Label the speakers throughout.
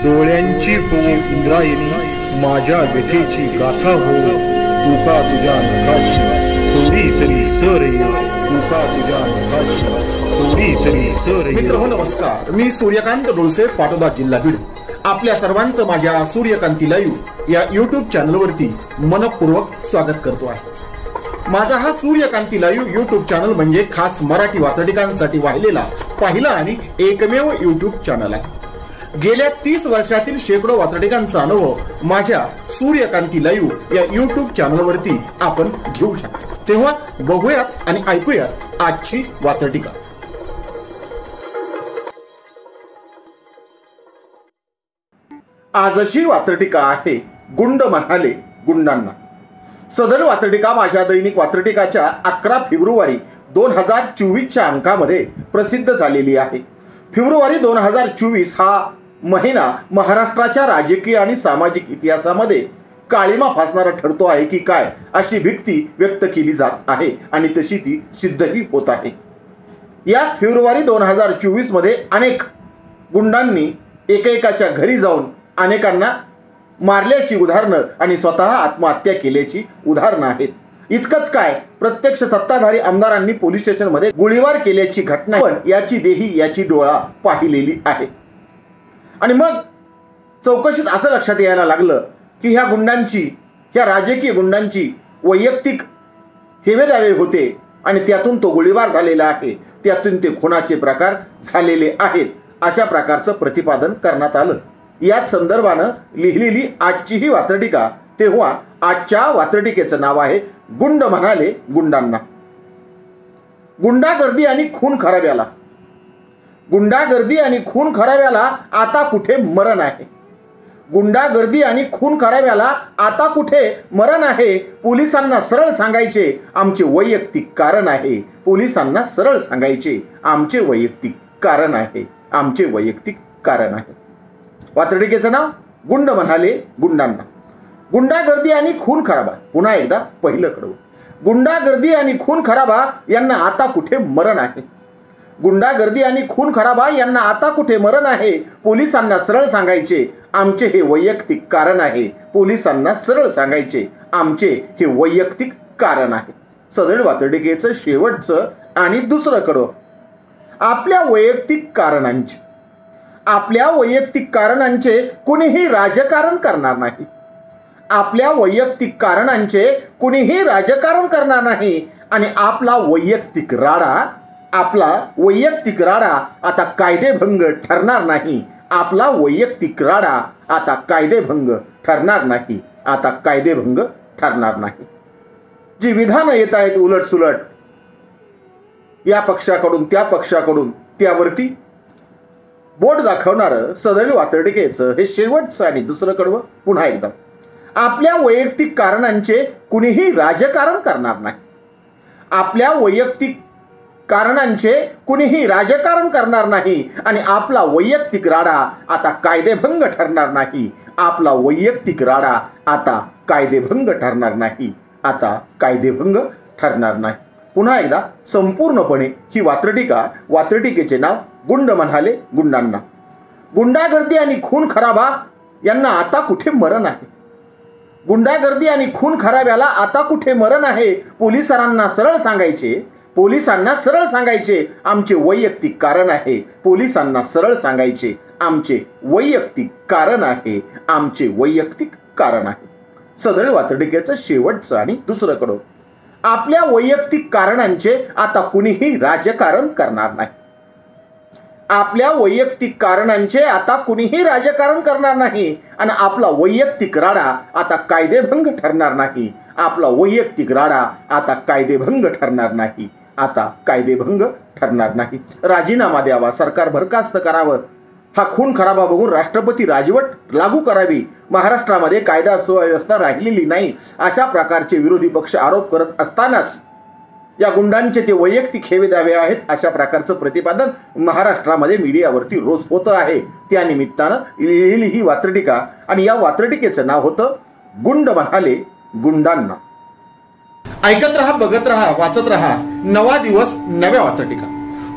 Speaker 1: डोळ्यांची हो इंद्रायणी, माझ्या व्यथेची गाथा हो, तुका तुझ्या नखाशी थोडी तरी सर येईल, तुका तुझ्या नखाशी थोडी तरी सर येईल.
Speaker 2: मित्र हो नमस्कार, मी सूर्यकांत डोळसे, पाटोदा, जिल्हा बीड. आपल्या सर्वांचं माझ्या सूर्यकांती लाईव्ह या यूट्यूब चॅनलवरती मनपूर्वक स्वागत करतो आहे. माझा हा सूर्यकांती लाईव्ह यूट्यूब चॅनल म्हणजे खास मराठी वात्रटिकांसाठी वाहिलेला पहिला आणि एकमेव यूट्यूब चॅनल आहे. गेल्या 30 वर्षातील शेकडो वात्रटिकांचा अनुभव माझ्या सूर्यकांती लाईव्ह या यूट्यूब चॅनलवरती आपण घेऊ शकतो. तेव्हा बघूयात आणि ऐकूयात आजची वात्रटिका. आजची वात्रटिका आहे गुंड म्हणाले गुंडांना. सदर वात्रटिका माझ्या दैनिक वात्रटिकाच्या 11 फेब्रुवारी 2024च्या अंकामध्ये प्रसिद्ध झालेली आहे. फेब्रुवारी 2024 हा महिना महाराष्ट्राच्या राजकीय आणि सामाजिक इतिहासामध्ये काळिमा फासणारा ठरतो आहे की काय अशी भीती व्यक्त केली जात आहे आणि तशी ती सिद्धही होत आहे. या फेब्रुवारी 2024 मध्ये अनेक गुंडांनी एकेकाच्या घरी जाऊन अनेकांना मारल्याची उदाहरणं आणि स्वतः आत्महत्या केल्याची उदाहरणं आहेत. इतकंच काय, प्रत्यक्ष सत्ताधारी आमदारांनी पोलीस स्टेशनमध्ये गोळीबार केल्याची घटना पण याची देही याची डोळा पाहिलेली आहे. आणि मग चौकशीत असं लक्षात यायला लागलं की ह्या राजकीय गुंडांची वैयक्तिक हेवेदावे होते आणि त्यातून तो गोळीबार झालेला आहे, त्यातून ते खुनाचे प्रकार झालेले आहेत अशा प्रकारचं प्रतिपादन करण्यात आलं. याच संदर्भानं लिहिलेली आजची ही वात्रटिका. तेव्हा आजच्या वात्रटिकेचं नाव आहे गुंड म्हणाले गुंडांना. गुंडागर्दी आणि खून खराब्याला. गुंडागर्दी आणि खून खराब्याला आता कुठे मरण आहे. गुंडागर्दी आणि खून खराब्याला आता कुठे मरण आहे. पोलिसांना सरळ सांगायचे आमचे वैयक्तिक कारण आहे. पोलिसांना सरळ सांगायचे आमचे वैयक्तिक कारण आहे. आमचे वैयक्तिक कारण आहे. वात्रटिकेचं नाव गुंड म्हणाले गुंडांना. गुंडागर्दी आणि खून खराबा. पुन्हा एकदा पहिलं कडवं. गुंडागर्दी आणि खून खराबा यांना आता कुठे मरण आहे. गुंडागर्दी आणि खून खराबा यांना आता कुठे मरण आहे. पोलिसांना सरळ सांगायचे आमचे हे वैयक्तिक कारण आहे. पोलिसांना सरळ सांगायचे आमचे हे वैयक्तिक कारण आहे. सदर वात्रटिकेचं शेवटचं आणि दुसरं कडवं. आपल्या वैयक्तिक कारणांचे कुणीही राजकारण करणार नाही. आपल्या वैयक्तिक कारणांचे कुणीही राजकारण करणार नाही आणि आपला वैयक्तिक राडा आता कायदेभंग ठरणार नाही. आपला वैयक्तिक राडा आता कायदेभंग ठरणार नाही. आता कायदेभंग ठरणार नाही. जी विधानं येत आहेत उलटसुलट या पक्षाकडून त्या पक्षाकडून, त्यावरती बोट दाखवणारं सदर वात्रटिकेचं हे शेवटचं आणि दुसरं कडवं. पुन्हा एकदा. आपल्या वैयक्तिक कारणांचे कुणीही राजकारण करणार नाही. आपल्या वैयक्तिक कारणांचे कुणीही राजकारण करणार नाही आणि आपला वैयक्तिक राडा आता कायदेभंग ठरणार नाही. आपला वैयक्तिक राडा आता कायदेभंग ठरणार नाही. आता कायदेभंग ठरणार नाही. पुन्हा एकदा संपूर्णपणे ही वात्रटिकेचे नाव गुंड म्हणाले गुंडांना. गुंडागर्दी आणि खून खराबा यांना आता कुठे मरण आहे. गुंडागर्दी आणि खून खराब्याला आता कुठे मरण आहे. पोलिसांना सरळ सांगायचे आमचे वैयक्तिक कारण आहे. पोलिसांना सरळ सांगायचे आमचे वैयक्तिक कारण आहे. आमचे वैयक्तिक कारण आहे. सदर वात्रटिकेचं शेवटचं आणि दुसरं कडवं. आपल्या वैयक्तिक कारणांचे आता कुणीही राजकारण करणार नाही. आपल्या वैयक्तिक कारणांचे आता कुणीही राजकारण करणार नाही आणि आपला वैयक्तिक राडा आता कायदेभंग ठरणार नाही. आपला वैयक्तिक राडा आता कायदेभंग ठरणार नाही. आता कायदेभंग ठरणार नाही. राजीनामा द्यावा, सरकार बरखास्त करावं, हा खून खराबा बघून राष्ट्रपती राजवट लागू करावी, महाराष्ट्रामध्ये कायदा सुव्यवस्था राहिलेली नाही अशा प्रकारचे विरोधी पक्ष आरोप करत असतानाच या गुंडांचे ते वैयक्तिक हेवेदावे आहेत अशा प्रकारचं प्रतिपादन महाराष्ट्रामध्ये मीडियावरती रोज होतं आहे. त्या निमित्तानं लिहिलेली ही वात्रटिका आणि या वात्रटिकेचं नाव होतं गुंड म्हणाले गुंडांना. ऐकत रहा, बघत रहा, वाचत रहा. नवा दिवस नव्या वात्रटिका.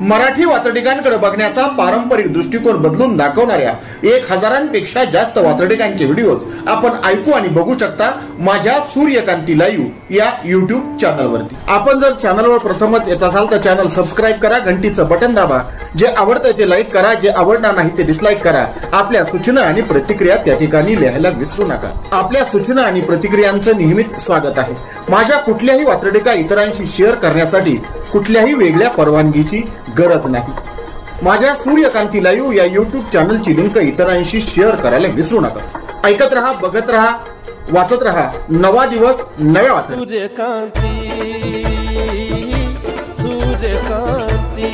Speaker 2: मराठी वात्रटिकांकडे बघण्याचा पारंपरिक दृष्टिकोन बदलून दाखवणाऱ्या 1000पेक्षा जास्त वात्रटिकांचे व्हिडिओज आपण ऐकू आणि बघू शकता माझ्या सूर्यकांती लाईव्ह या YouTube चॅनलवरती। आपण जर चॅनलवर प्रथमच येत असाल तर चॅनल सबस्क्राईब करा, घंटीचं बटन दाबा, जे आवडतं ते लाईक करा, जे आवडणार नाही ते डिसलाईक करा। आपल्या सूचना आणि प्रतिक्रिया त्या ठिकाणी लिहायला विसरू नका। आपल्या सूचना आणि प्रतिक्रियांचं नेहमीच स्वागत आहे। माझ्या कुठल्याही वात्रटिका इतरांशी शेअर करण्यासाठी कुठल्याही वेगळ्या परवानगीची गरज नाही। माझ्या सूर्यकांती लाईव्ह या YouTube चॅनलची लिंक इतरांशी शेअर करायला विसरू नका। ऐकत रहा, बघत रहा, वाचत रहा। नवा दिवस नव्या वात्रटिका।
Speaker 3: सूर्यकांती